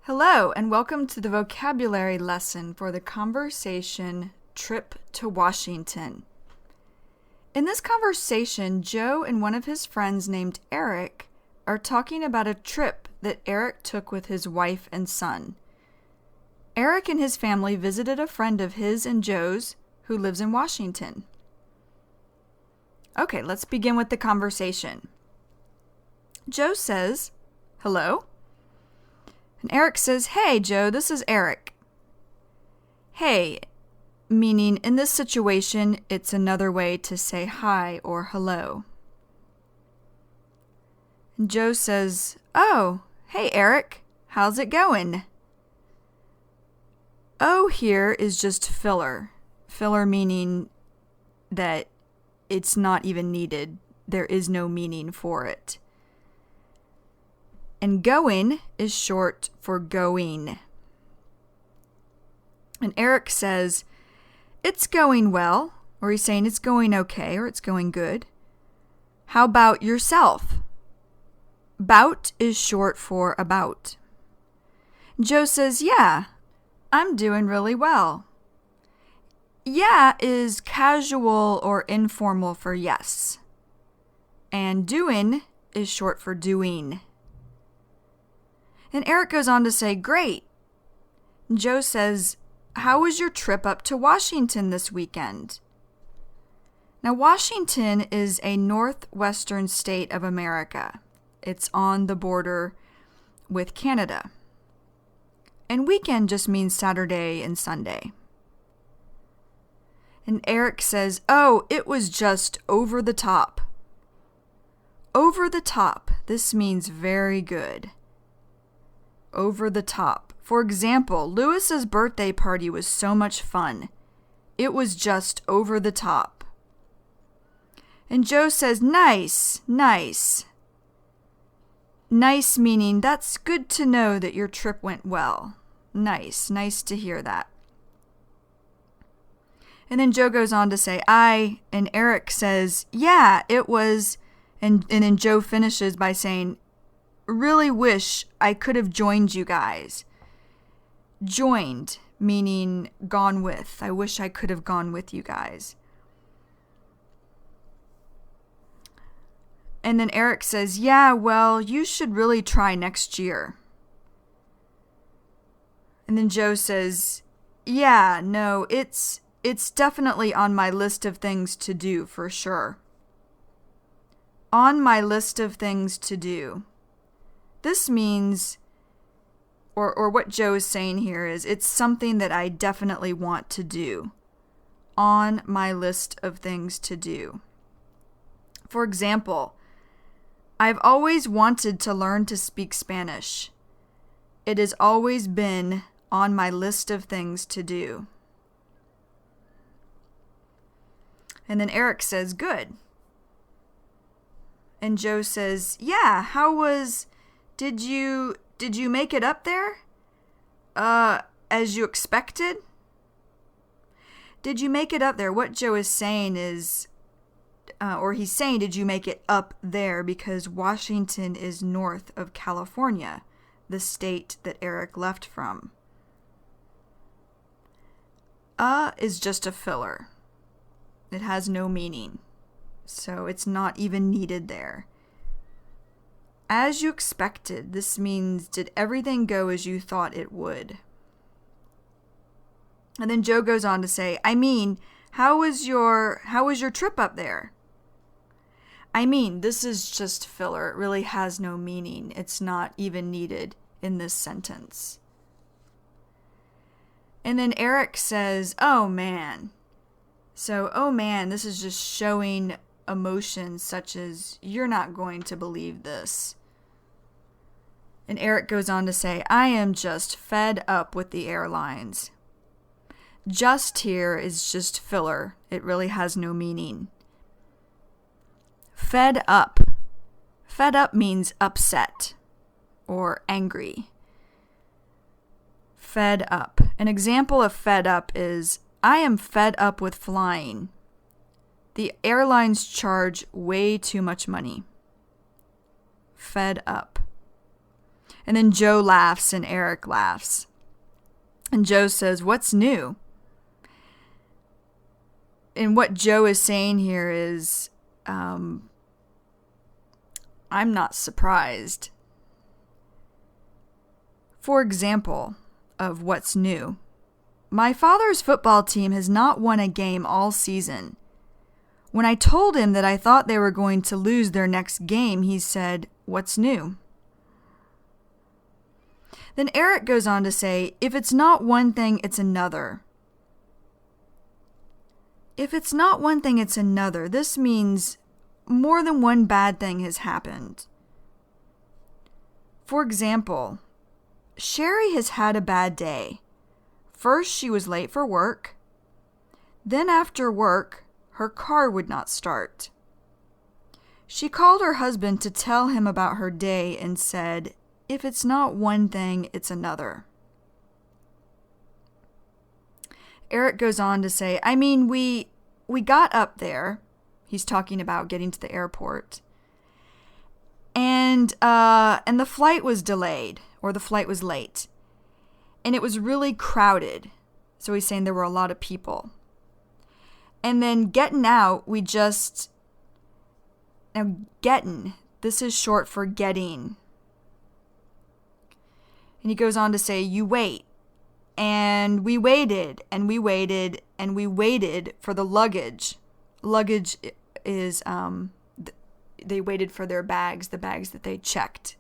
Hello, and welcome to the vocabulary lesson for the conversation Trip to Washington. In this conversation, Joe and one of his friends named Eric are talking about a trip that Eric took with his wife and son. Eric and his family visited a friend of his and Joe's who lives in Washington. Okay, let's begin with the conversation. Joe says, "Hello?" And Eric says, "Hey, Joe, this is Eric." Hey, meaning in this situation, it's another way to say hi or hello. And Joe says, "Oh, hey, Eric, how's it going?" Oh here is just filler. Filler meaning that it's not even needed. There is no meaning for it. And going is short for going. And Eric says, "It's going well," or he's saying it's going okay, or it's going good. "How about yourself?" Bout is short for about. Joe says, "Yeah, I'm doing really well." Yeah is casual or informal for yes. And doing is short for doing. And Eric goes on to say, "Great." Joe says, "How was your trip up to Washington this weekend?" Now, Washington is a northwestern state of America. It's on the border with Canada. And weekend just means Saturday and Sunday. And Eric says, "Oh, it was just over the top." Over the top. This means very good. Over the top. For example, Lewis's birthday party was so much fun. It was just over the top. And Joe says, "Nice, nice." Nice meaning that's good to know that your trip went well. Nice, nice to hear that. And then Joe goes on to say, and Eric says, "Yeah, it was," and then Joe finishes by saying, "Really wish I could have joined you guys." Joined, meaning gone with. I wish I could have gone with you guys. And then Eric says, "Yeah, well, you should really try next year." And then Joe says, "Yeah, no, it's definitely on my list of things to do for sure." On my list of things to do. This means, or what Joe is saying here is, it's something that I definitely want to do. On my list of things to do. For example, I've always wanted to learn to speak Spanish. It has always been on my list of things to do. And then Eric says, "Good." And Joe says, "Yeah, did you make it up there? As you expected?" Did you make it up there? What Joe is saying is, or he's saying, did you make it up there? Because Washington is north of California, the state that Eric left from. Is just a filler. It has no meaning. So it's not even needed there. As you expected, this means did everything go as you thought it would? And then Joe goes on to say, how was your trip up there? This is just filler. It really has no meaning. It's not even needed in this sentence. And then Eric says, "Oh man." So, "Oh man," this is just showing emotions such as, "You're not going to believe this." And Eric goes on to say, "I am just fed up with the airlines." Just here is just filler. It really has no meaning. Fed up. Fed up means upset or angry. Fed up. An example of fed up is, "I am fed up with flying. The airlines charge way too much money." Fed up. And then Joe laughs and Eric laughs. And Joe says, "What's new?" And what Joe is saying here is, I'm not surprised. For example, of what's new. My father's football team has not won a game all season. When I told him that I thought they were going to lose their next game, he said, "What's new?" Then Eric goes on to say, if it's not one thing, it's another. If it's not one thing, it's another. This means more than one bad thing has happened. For example, Sherry has had a bad day. First, she was late for work. Then after work, her car would not start. She called her husband to tell him about her day and said, if it's not one thing, it's another. Eric goes on to say, we got up there. He's talking about getting to the airport. And the flight was delayed, or the flight was late. And it was really crowded. So he's saying there were a lot of people. And then getting out, now getting, this is short for getting. And he goes on to say, you wait. And we waited, and we waited, and we waited for the luggage. Luggage is, they waited for their bags, the bags that they checked.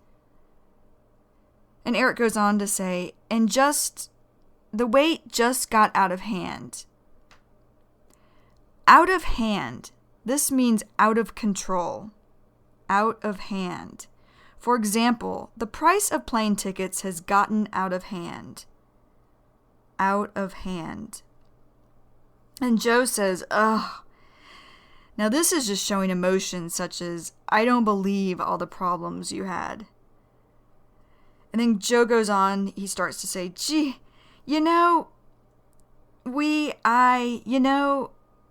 And Eric goes on to say, the wait just got out of hand. Out of hand. This means out of control. Out of hand. For example, the price of plane tickets has gotten out of hand. Out of hand. And Joe says, ugh. Now this is just showing emotion such as, I don't believe all the problems you had. And then Joe goes on, he starts to say, gee, I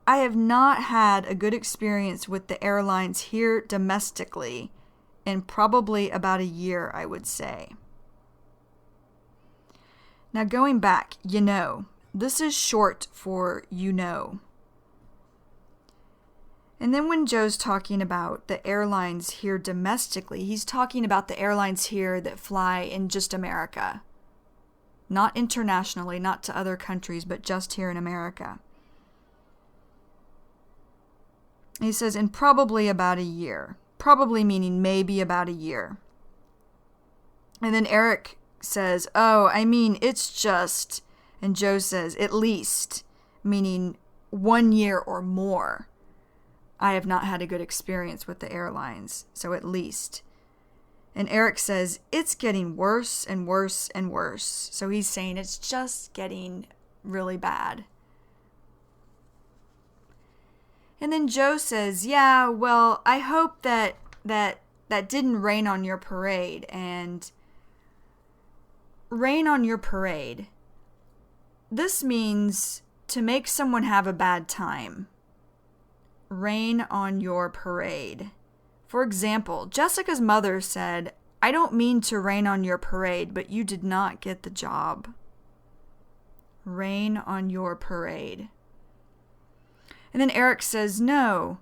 have not had a good experience with the airlines here domestically in probably about a year, I would say. Now going back, this is short for you know. And then when Joe's talking about the airlines here domestically, he's talking about the airlines here that fly in just America. Not internationally, not to other countries, but just here in America. He says, in probably about a year. Probably meaning maybe about a year. And then Eric says, it's just, and Joe says, at least, meaning 1 year or more. I have not had a good experience with the airlines, so at least. And Eric says, it's getting worse and worse and worse. So he's saying it's just getting really bad. And then Joe says, yeah, well, I hope that didn't rain on your parade. And rain on your parade. This means to make someone have a bad time. Rain on your parade. For example, Jessica's mother said, I don't mean to rain on your parade, but you did not get the job. Rain on your parade. And then Eric says, no.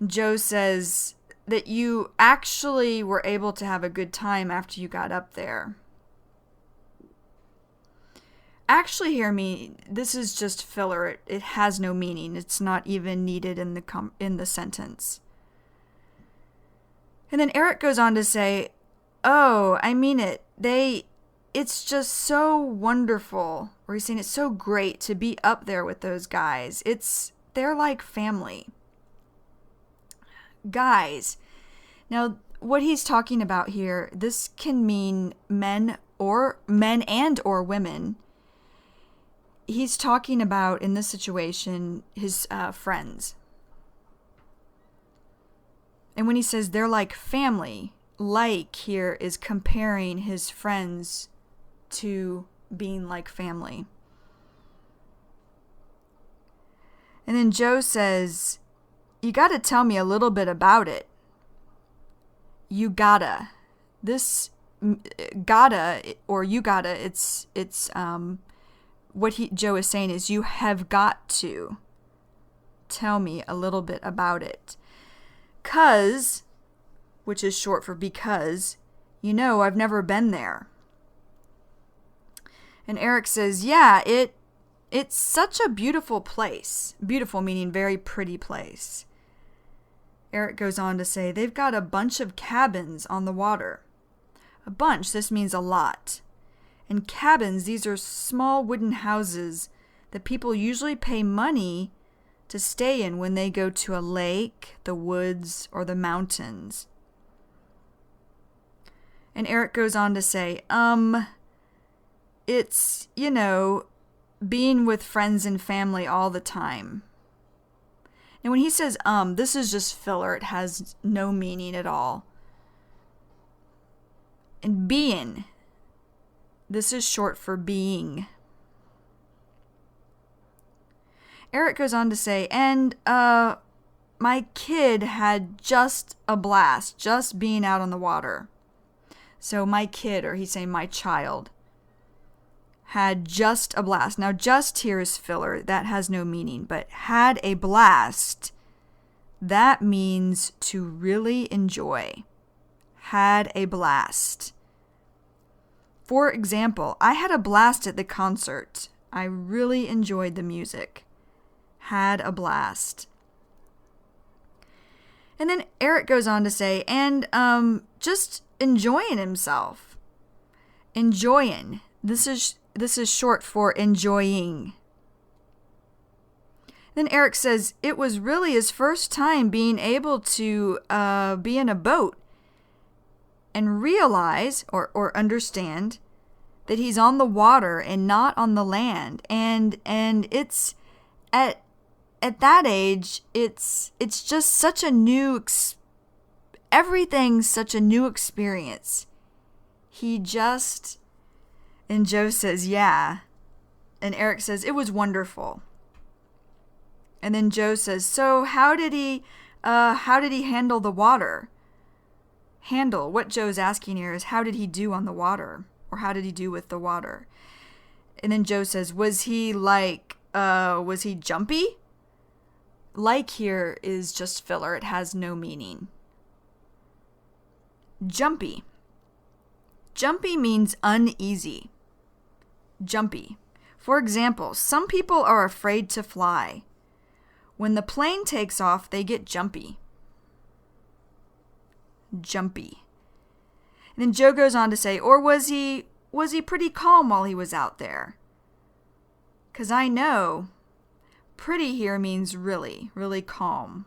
Joe says that you actually were able to have a good time after you got up there. Actually, this is just filler. It has no meaning. It's not even needed in the sentence. And then Eric goes on to say, oh, I mean it. It's just so wonderful. Or he's saying it's so great to be up there with those guys. They're like family. Guys. Now, what he's talking about here, this can mean men and or women. He's talking about, in this situation, his friends. And when he says they're like family, like here is comparing his friends to being like family. And then Joe says, you gotta tell me a little bit about it. You gotta. This gotta or you gotta, it's what Joe is saying is you have got to tell me a little bit about it. 'Cause, which is short for because, I've never been there. And Eric says, yeah, it's such a beautiful place. Beautiful meaning very pretty place. Eric goes on to say, they've got a bunch of cabins on the water. A bunch, this means a lot. And cabins, these are small wooden houses that people usually pay money to stay in when they go to a lake, the woods, or the mountains. And Eric goes on to say, it's, being with friends and family all the time. And when he says, this is just filler. It has no meaning at all. And being, this is short for being. Eric goes on to say, and my kid had just a blast, just being out on the water. So my kid, or he's saying my child, had just a blast. Now, just here is filler. That has no meaning. But had a blast, that means to really enjoy. Had a blast. For example, I had a blast at the concert. I really enjoyed the music. Had a blast. And then Eric goes on to say, and just enjoying himself. Enjoying. This is short for enjoying. Then Eric says it was really his first time being able to be in a boat and realize or understand that he's on the water and not on the land. And it's at that age, it's just such a new everything's such a new experience. He just, and Joe says, yeah. And Eric says, it was wonderful. And then Joe says, so how did he handle the water? Handle, what Joe's asking here is, how did he do on the water? Or how did he do with the water? And then Joe says, was he jumpy? Like here is just filler. It has no meaning. Jumpy. Jumpy means uneasy. Jumpy. For example, some people are afraid to fly. When the plane takes off, they get jumpy. Jumpy. And then Joe goes on to say, or was he pretty calm while he was out there? 'Cause I know pretty here means really, really calm.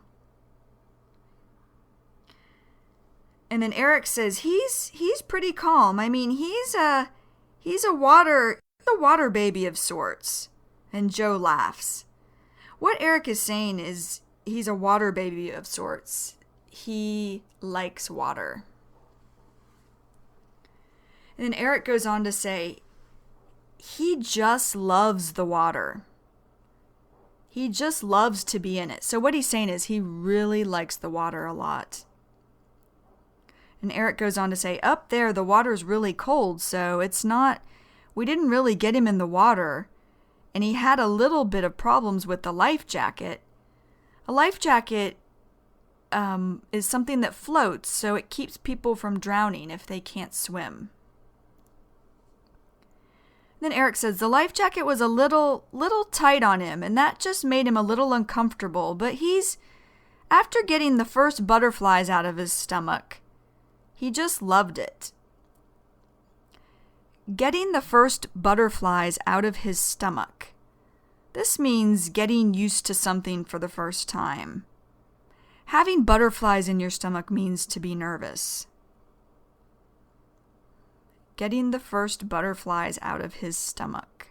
And then Eric says he's pretty calm. I mean, he's a water baby of sorts. And Joe laughs. What Eric is saying is he's a water baby of sorts. He likes water. And then Eric goes on to say he just loves the water. He just loves to be in it. So what he's saying is he really likes the water a lot. And Eric goes on to say, up there the water's really cold, so we didn't really get him in the water. And he had a little bit of problems with the life jacket. A life jacket is something that floats, so it keeps people from drowning if they can't swim. Then Eric says the life jacket was a little tight on him, and that just made him a little uncomfortable. But after getting the first butterflies out of his stomach, he just loved it. Getting the first butterflies out of his stomach. This means getting used to something for the first time. Having butterflies in your stomach means to be nervous. Getting the first butterflies out of his stomach.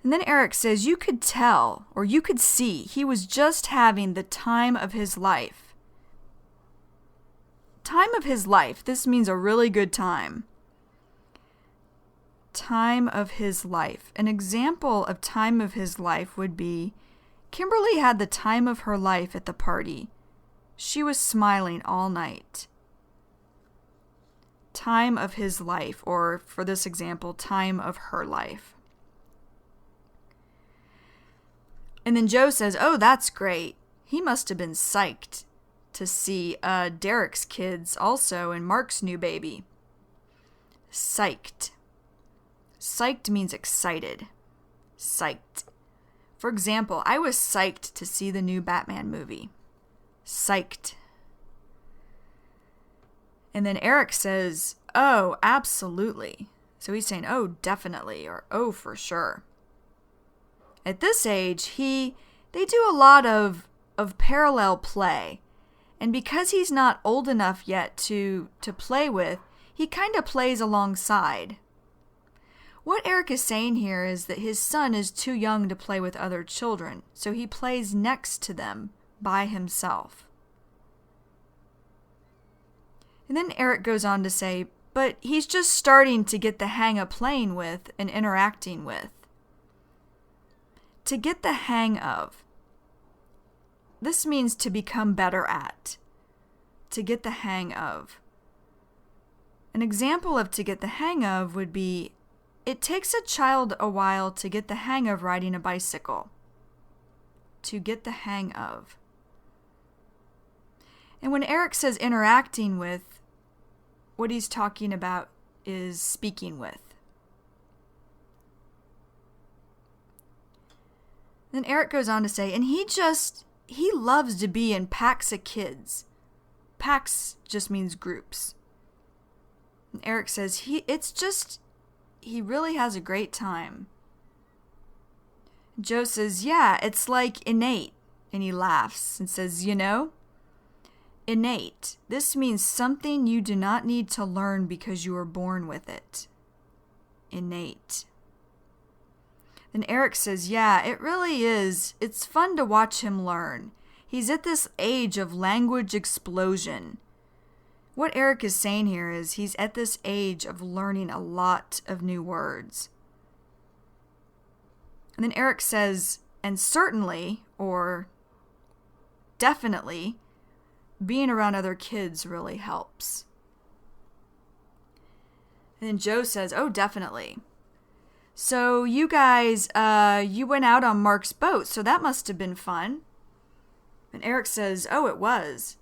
And then Eric says you could tell, or you could see, he was just having the time of his life. Time of his life. This means a really good time. Time of his life. An example of time of his life would be Kimberly had the time of her life at the party. She was smiling all night. time of his life, or for this example, time of her life. And then Joe says, oh, that's great. He must have been psyched to see Derek's kids also and Mark's new baby. Psyched. Psyched means excited. Psyched. For example, I was psyched to see the new Batman movie. Psyched. And then Eric says, oh, absolutely. So he's saying, oh, definitely, or oh, for sure. At this age, they do a lot of parallel play. And because he's not old enough yet to play with, he kind of plays alongside. What Eric is saying here is that his son is too young to play with other children, so he plays next to them by himself. And then Eric goes on to say, but he's just starting to get the hang of playing with and interacting with. To get the hang of. This means to become better at. To get the hang of. An example of to get the hang of would be, it takes a child a while to get the hang of riding a bicycle. To get the hang of. And when Eric says interacting with, what he's talking about is speaking with. Then Eric goes on to say, and he loves to be in packs of kids. Packs just means groups. And Eric says, he really has a great time. Joe says, yeah, it's like innate. And he laughs and says, you know, innate. This means something you do not need to learn because you were born with it. Innate. Then Eric says, yeah, it really is. It's fun to watch him learn. He's at this age of language explosion. What Eric is saying here is he's at this age of learning a lot of new words. And then Eric says, and certainly, or definitely, being around other kids really helps. And then Joe says, oh, definitely. So you guys, you went out on Mark's boat, so that must have been fun. And Eric says, oh, it was.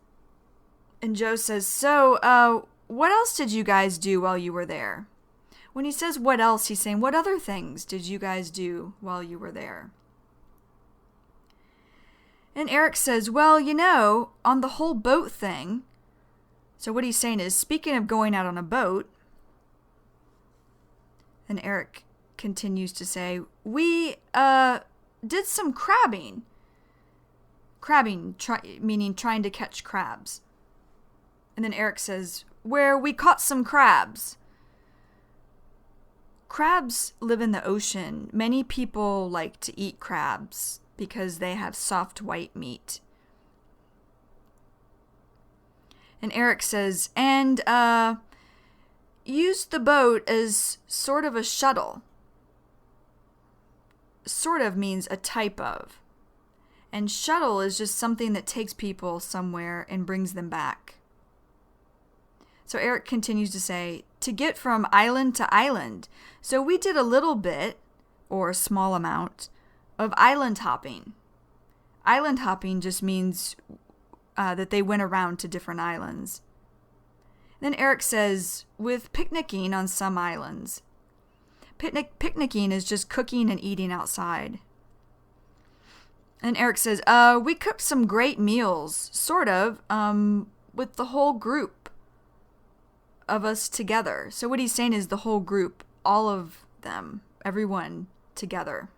And Joe says, so, what else did you guys do while you were there? When he says what else, he's saying, what other things did you guys do while you were there? And Eric says, well, you know, on the whole boat thing. So what he's saying is, speaking of going out on a boat, and Eric continues to say, we did some crabbing. Crabbing, meaning trying to catch crabs. And then Eric says, where we caught some crabs. Crabs live in the ocean. Many people like to eat crabs because they have soft white meat. And Eric says, and used the boat as sort of a shuttle. Sort of means a type of. And shuttle is just something that takes people somewhere and brings them back. So Eric continues to say, to get from island to island. So we did a little bit, or a small amount, of island hopping. Island hopping just means that they went around to different islands. Then Eric says, with picnicking on some islands. Picnicking is just cooking and eating outside. And Eric says, we cooked some great meals, sort of, with the whole group of us together. So what he's saying is the whole group, all of them, everyone together.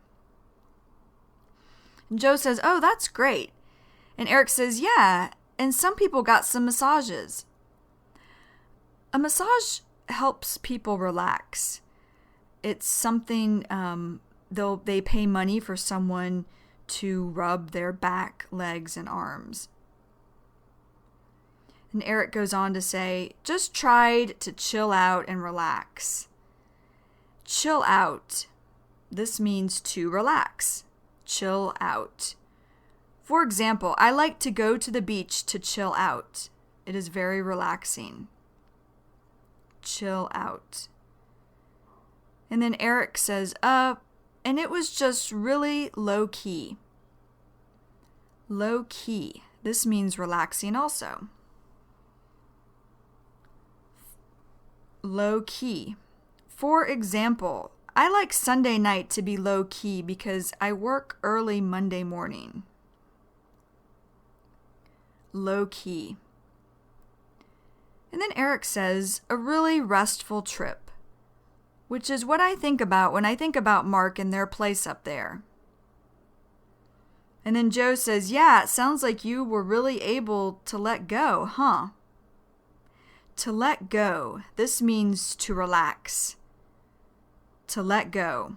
And Joe says, oh, that's great. And Eric says, yeah, and some people got some massages. A massage helps people relax. It's something, they pay money for someone to rub their back, legs, and arms. And Eric goes on to say, just tried to chill out and relax. Chill out. This means to relax. Chill out. For example, I like to go to the beach to chill out. It is very relaxing. chill out. And then Eric says, and it was just really low key. Low key. This means relaxing also. Low key. For example, I like Sunday night to be low key because I work early Monday morning. Low key. And then Eric says, a really restful trip, which is what I think about when I think about Mark and their place up there. And then Joe says, yeah, it sounds like you were really able to let go, huh? To let go. This means to relax. To let go.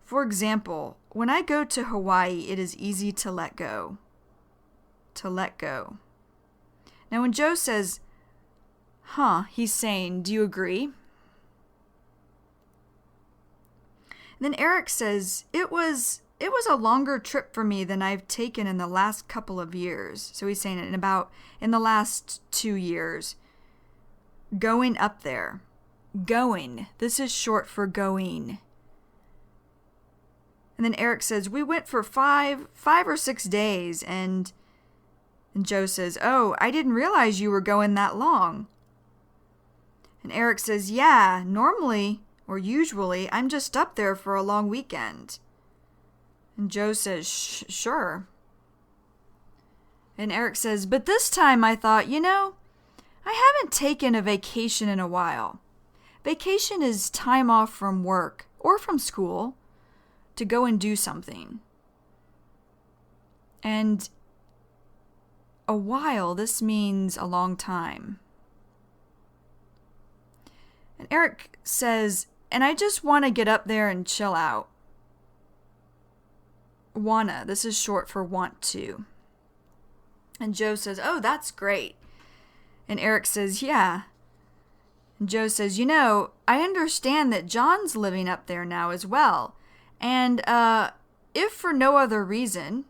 For example, when I go to Hawaii, it is easy to let go. To let go. Now when Joe says, huh, he's saying, do you agree? And then Eric says, it was a longer trip for me than I've taken in the last couple of years. So he's saying it in the last 2 years. Going up there. Going. This is short for going. And then Eric says, we went for 5 or 6 days. And Joe says, oh, I didn't realize you were going that long. And Eric says, yeah, normally or usually I'm just up there for a long weekend. And Joe says, sure. And Eric says, but this time I thought, I haven't taken a vacation in a while. Vacation is time off from work or from school to go and do something. And a while, this means a long time. And Eric says, and I just want to get up there and chill out. Wanna, this is short for want to. And Joe says, oh, that's great. And Eric says, yeah. And Joe says, I understand that John's living up there now as well. And if for no other reason,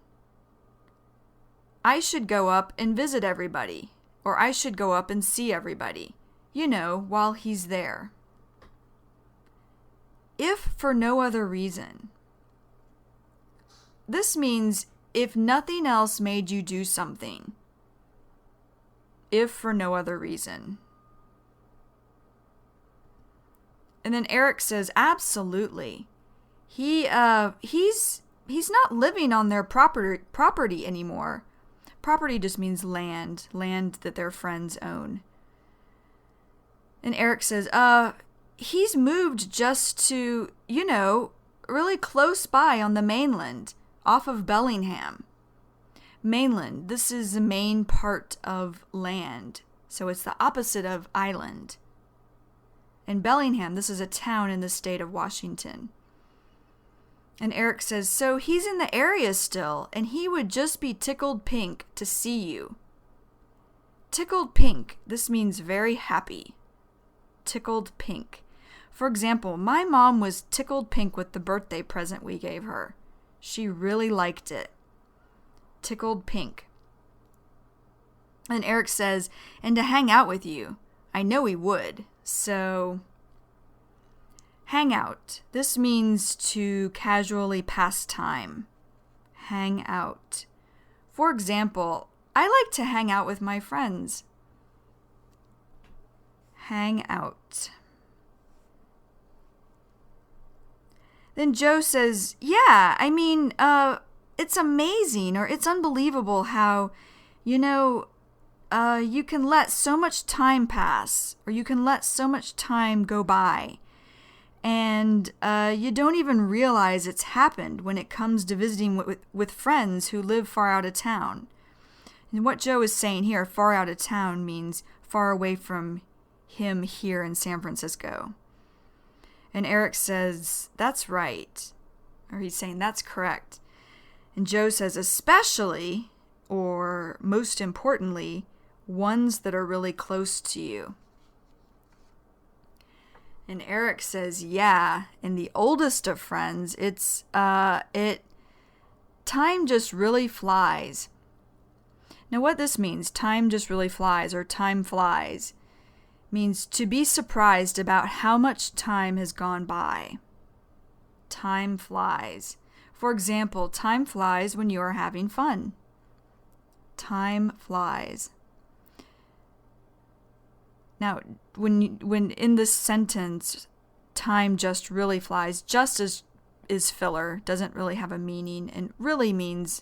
I should go up and visit everybody. Or I should go up and see everybody. While he's there. If for no other reason. This means if nothing else made you do something. If for no other reason. And then Eric says, absolutely. He's not living on their property anymore. Property just means land that their friends own. And Eric says, he's moved just to, really close by on the mainland, off of Bellingham. Mainland, this is the main part of land, so it's the opposite of island. And Bellingham, this is a town in the state of Washington. And Eric says, so he's in the area still, and he would just be tickled pink to see you. Tickled pink, this means very happy. Tickled pink. For example, my mom was tickled pink with the birthday present we gave her. She really liked it. Tickled pink. And Eric says, and to hang out with you. I know he would. So, hang out. This means to casually pass time. Hang out. For example, I like to hang out with my friends. Hang out. Then Joe says, yeah, it's amazing or it's unbelievable how, you can let so much time pass or you can let so much time go by and you don't even realize it's happened when it comes to visiting with friends who live far out of town. And what Joe is saying here, far out of town, means far away from him here in San Francisco. And Eric says, that's right. Or he's saying, that's correct. And Joe says, especially, or most importantly, ones that are really close to you. And Eric says, yeah, in the oldest of friends, time just really flies. Now what this means, time just really flies, or time flies, means to be surprised about how much time has gone by. Time flies. For example, time flies when you are having fun. Time flies. Now, when in this sentence, time just really flies, just as is filler, doesn't really have a meaning, and really means,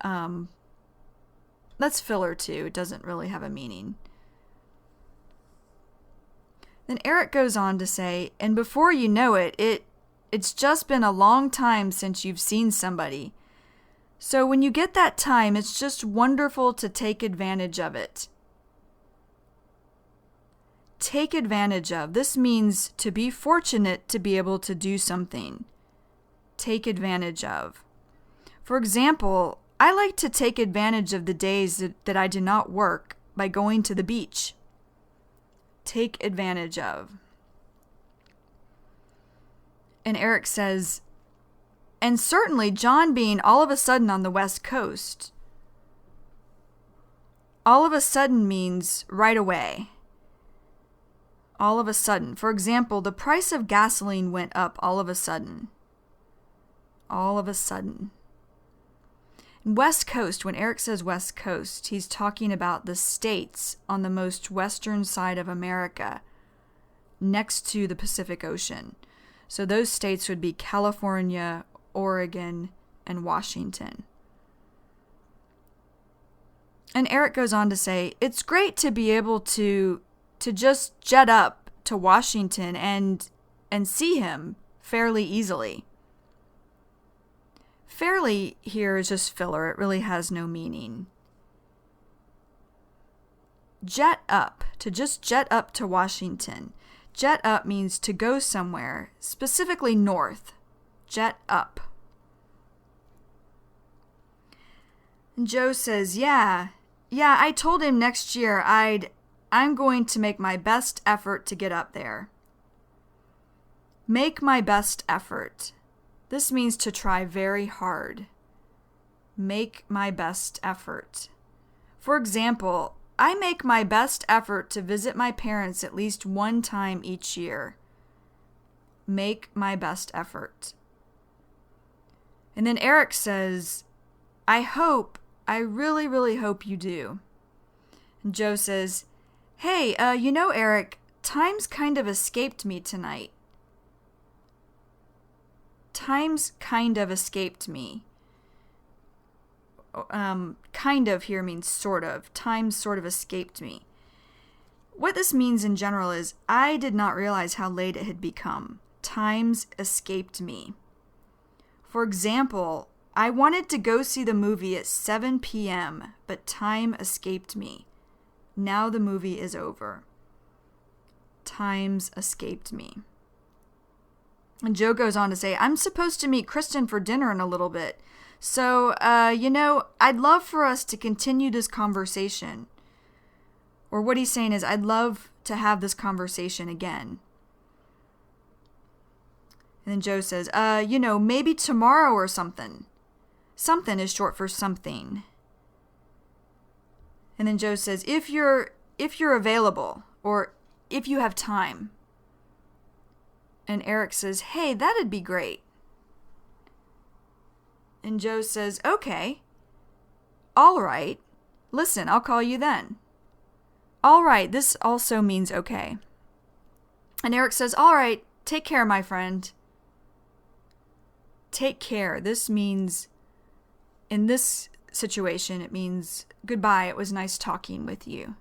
that's filler too, it doesn't really have a meaning. Then Eric goes on to say, and before you know it, it's just been a long time since you've seen somebody. So when you get that time, it's just wonderful to take advantage of it. Take advantage of. This means to be fortunate to be able to do something. Take advantage of. For example, I like to take advantage of the days that I do not work by going to the beach. Take advantage of. And Eric says, and certainly John being all of a sudden on the West Coast. All of a sudden means right away. All of a sudden. For example, the price of gasoline went up all of a sudden. All of a sudden. West Coast, when Eric says West Coast, he's talking about the states on the most western side of America, next to the Pacific Ocean. So those states would be California, Oregon, and Washington. And Eric goes on to say, it's great to be able to just jet up to Washington and see him fairly easily. Fairly here is just filler. It really has no meaning. Jet up, to just jet up to Washington. Jet up means to go somewhere, specifically north. Jet up. And Joe says, yeah, I told him next year I'm going to make my best effort to get up there. Make my best effort. This means to try very hard. Make my best effort. For example, I make my best effort to visit my parents at least one time each year. Make my best effort. And then Eric says, I really, really hope you do. And Joe says, hey, Eric, time's kind of escaped me tonight. Time's kind of escaped me. Kind of here means sort of. Time sort of escaped me. What this means in general is, I did not realize how late it had become. Time's escaped me. For example, I wanted to go see the movie at 7 p.m., but time escaped me. Now the movie is over. Time's escaped me. And Joe goes on to say, I'm supposed to meet Kristen for dinner in a little bit. So, I'd love for us to continue this conversation. Or what he's saying is, I'd love to have this conversation again. And then Joe says, maybe tomorrow or something. Something is short for something. And then Joe says, if you're available, or if you have time. And Eric says, hey, that'd be great. And Joe says, okay. All right. Listen, I'll call you then. All right, this also means okay. And Eric says, all right, take care, my friend. Take care. This means, in this situation, it means goodbye. It was nice talking with you.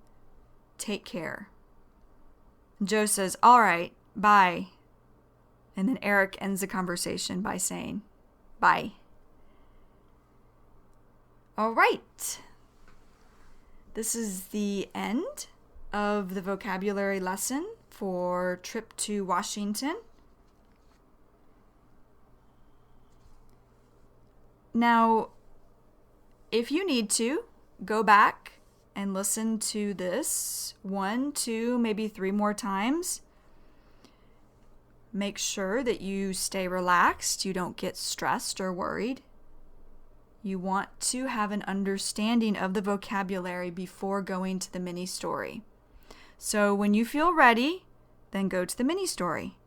Take care. And Joe says, all right, bye. And then Eric ends the conversation by saying, bye. All right. This is the end of the vocabulary lesson for Trip to Washington. Now, if you need to, go back and listen to this 1, 2, maybe 3 more times. Make sure that you stay relaxed, you don't get stressed or worried. You want to have an understanding of the vocabulary before going to the mini story. So when you feel ready, then go to the mini story.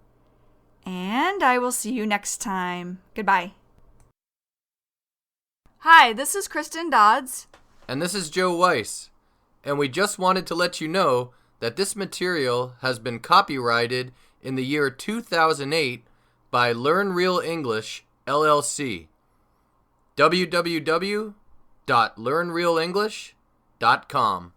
And I will see you next time. Goodbye. Hi, this is Kristen Dodds. And this is Joe Weiss. And we just wanted to let you know that this material has been copyrighted in the year 2008 by Learn Real English, LLC. www.learnrealenglish.com